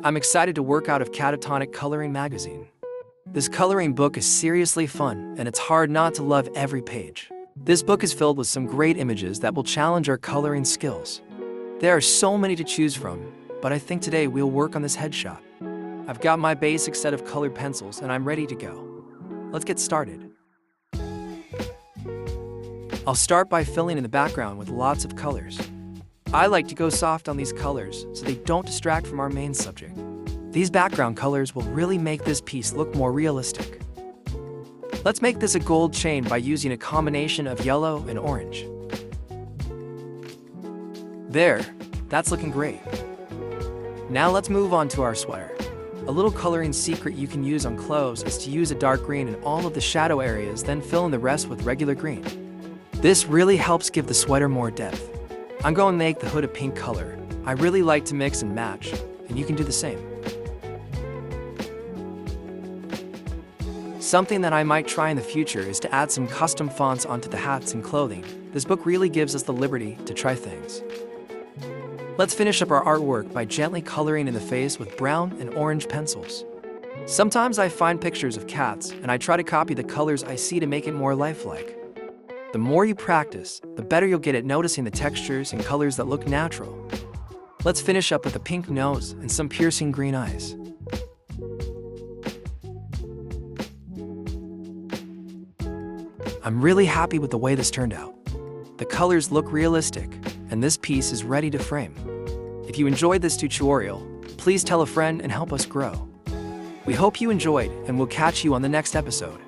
I'm excited to work out of Catatonic Coloring Magazine. This coloring book is seriously fun, and it's hard not to love every page. This book is filled with some great images that will challenge our coloring skills. There are so many to choose from, but I think today we'll work on this headshot. I've got my basic set of colored pencils and I'm ready to go. Let's get started. I'll start by filling in the background with lots of colors. I like to go soft on these colors so they don't distract from our main subject. These background colors will really make this piece look more realistic. Let's make this a gold chain by using a combination of yellow and orange. There, that's looking great. Now let's move on to our sweater. A little coloring secret you can use on clothes is to use a dark green in all of the shadow areas, then fill in the rest with regular green. This really helps give the sweater more depth. I'm going to make the hood a pink color. I really like to mix and match, and you can do the same. Something that I might try in the future is to add some custom fonts onto the hats and clothing. This book really gives us the liberty to try things. Let's finish up our artwork by gently coloring in the face with brown and orange pencils. Sometimes I find pictures of cats and I try to copy the colors I see to make it more lifelike. The more you practice, the better you'll get at noticing the textures and colors that look natural. Let's finish up with a pink nose and some piercing green eyes. I'm really happy with the way this turned out. The colors look realistic, and this piece is ready to frame. If you enjoyed this tutorial, please tell a friend and help us grow. We hope you enjoyed, and we'll catch you on the next episode.